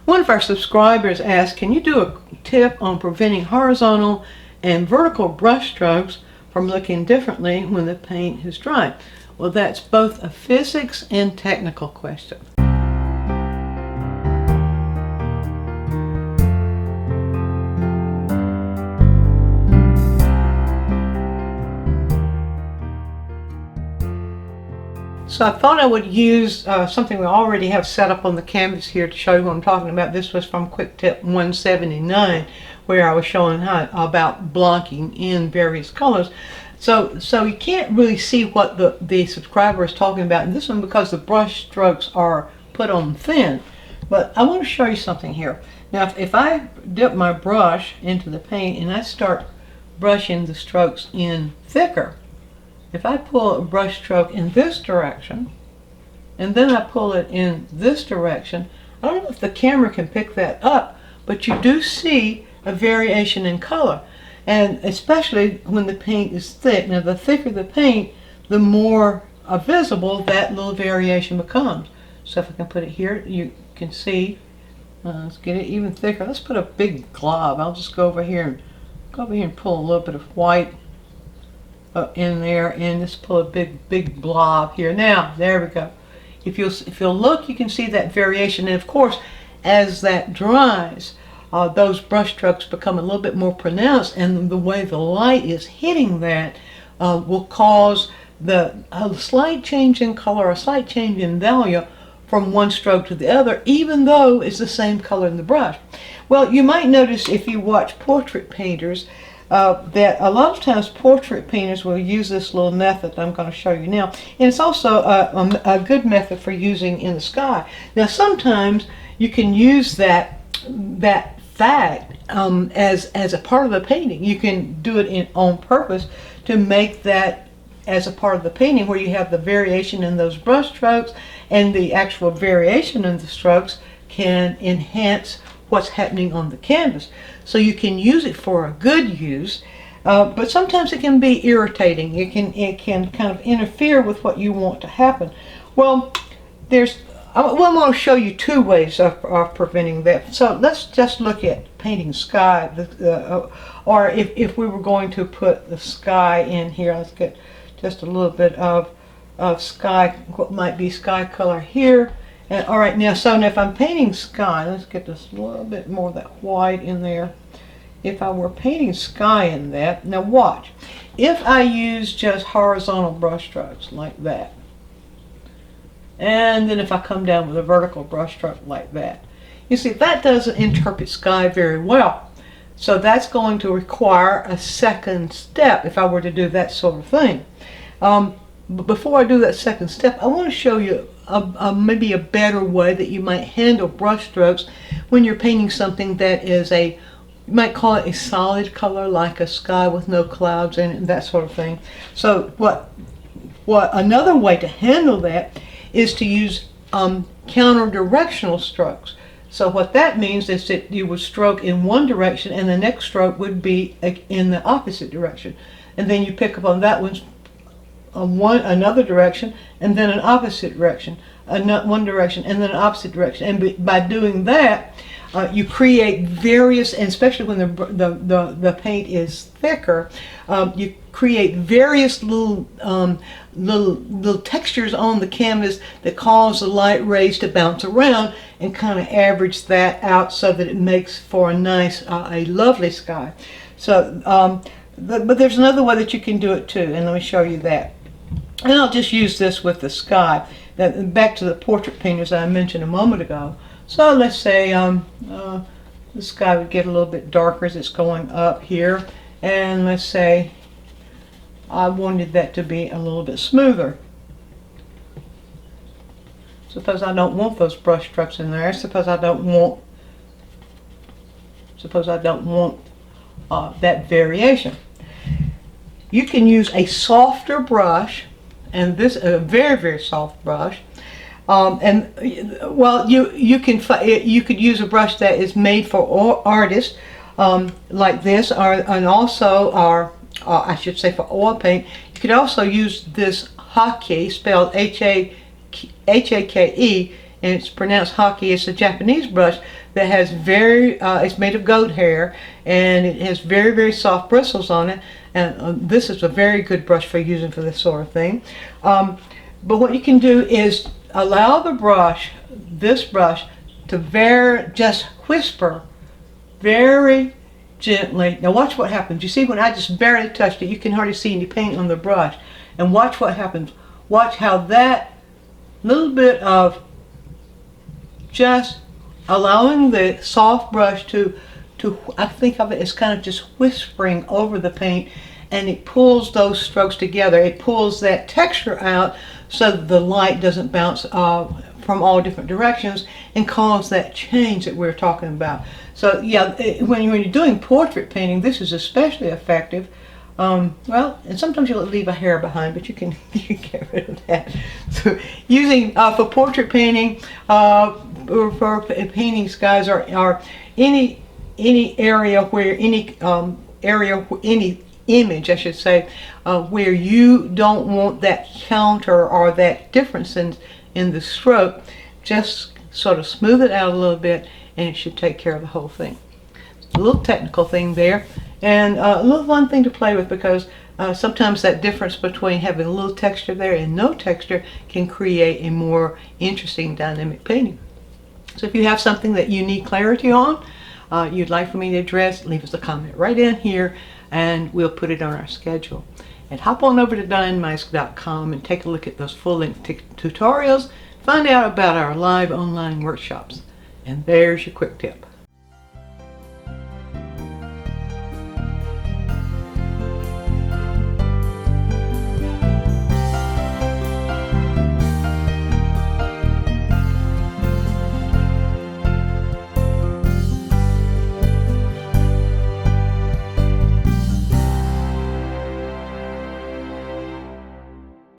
One of our subscribers asked, can you do a tip on preventing horizontal and vertical brush strokes from looking differently when the paint is dry? Well, that's both a physics and technical question. So I thought I would use something we already have set up on the canvas here to show you what I'm talking about. This was from Quick Tip 179, where I was showing about blocking in various colors. So you can't really see what the subscriber is talking about in this one because the brush strokes are put on thin. But I want to show you something here. Now if I dip my brush into the paint and I start brushing the strokes in thicker, if I pull a brush stroke in this direction and then I pull it in this direction, I don't know if the camera can pick that up, but you do see a variation in color, and especially when the paint is thick. Now the thicker the paint, the more visible that little variation becomes. So if I can put it here, you can see. Let's get it even thicker. Let's put a big glob. I'll just go over here and pull a little bit of white in there, and just pull a big blob here. Now there we go. If you'll look, you can see that variation, and of course as that dries, those brush strokes become a little bit more pronounced, and the way the light is hitting that will cause a slight change in color, a slight change in value from one stroke to the other, even though it's the same color in the brush. Well, you might notice if you watch portrait painters that a lot of times portrait painters will use this little method that I'm going to show you now, and it's also a good method for using in the sky. Now sometimes you can use that fact as a part of the painting. You can do it on purpose to make that as a part of the painting, where you have the variation in those brush strokes, and the actual variation in the strokes can enhance what's happening on the canvas. So you can use it for a good use, but sometimes it can be irritating. It can kind of interfere with what you want to happen. Well, I'm going to show you two ways of preventing that. So let's just look at painting sky, or if we were going to put the sky in here. Let's get just a little bit of sky, what might be sky color here. And all right, now if I'm painting sky, let's get this a little bit more of that white in there. If I were painting sky in that, now watch. If I use just horizontal brush strokes like that, and then if I come down with a vertical brush stroke like that, you see that doesn't interpret sky very well. So that's going to require a second step if I were to do that sort of thing. But before I do that second step, I want to show you maybe a better way that you might handle brush strokes when you're painting something that is you might call it a solid color, like a sky with no clouds in it and that sort of thing. So what another way to handle that is to use counter-directional strokes. So what that means is that you would stroke in one direction and the next stroke would be in the opposite direction, and then you pick up on that another direction, and then an opposite direction, one direction, and then an opposite direction. And by doing that, you create various, and especially when the paint is thicker, you create various little textures on the canvas that cause the light rays to bounce around and kind of average that out so that it makes for a nice, a lovely sky. So, but there's another way that you can do it too, and let me show you that. And I'll just use this with the sky. Back to the portrait painters that I mentioned a moment ago. So let's say the sky would get a little bit darker as it's going up here, and let's say I wanted that to be a little bit smoother. Suppose I don't want those brush strokes in there. Suppose I don't want that variation. You can use a softer brush, and this a very soft brush, and well, you could use a brush that is made for artists, like this, and also I should say for oil paint. You could also use this Hake, spelled H-A-K-E, and it's pronounced Haki. It's a Japanese brush that has it's made of goat hair, and it has very, very soft bristles on it. And this is a very good brush for using for this sort of thing. But what you can do is allow this brush, to just whisper very gently. Now watch what happens. You see, when I just barely touched it, you can hardly see any paint on the brush. And watch what happens. Watch how that little bit of just allowing the soft brush to I think of it as kind of just whispering over the paint, and it pulls those strokes together. It pulls that texture out so that the light doesn't bounce from all different directions and cause that change that we're talking about. So yeah, when you're doing portrait painting, this is especially effective. Well, and sometimes you'll leave a hair behind, but you can get rid of that. So using for portrait painting, or for paintings, guys, are any area where any image, I should say, where you don't want that counter or that difference in the stroke, just sort of smooth it out a little bit, and it should take care of the whole thing. A little technical thing there, and a little fun thing to play with, because sometimes that difference between having a little texture there and no texture can create a more interesting dynamic painting. So if you have something that you need clarity on, you'd like for me to address, leave us a comment right in here, and we'll put it on our schedule. And hop on over to DianeMeisk.com and take a look at those full-length tutorials. Find out about our live online workshops. And there's your quick tip.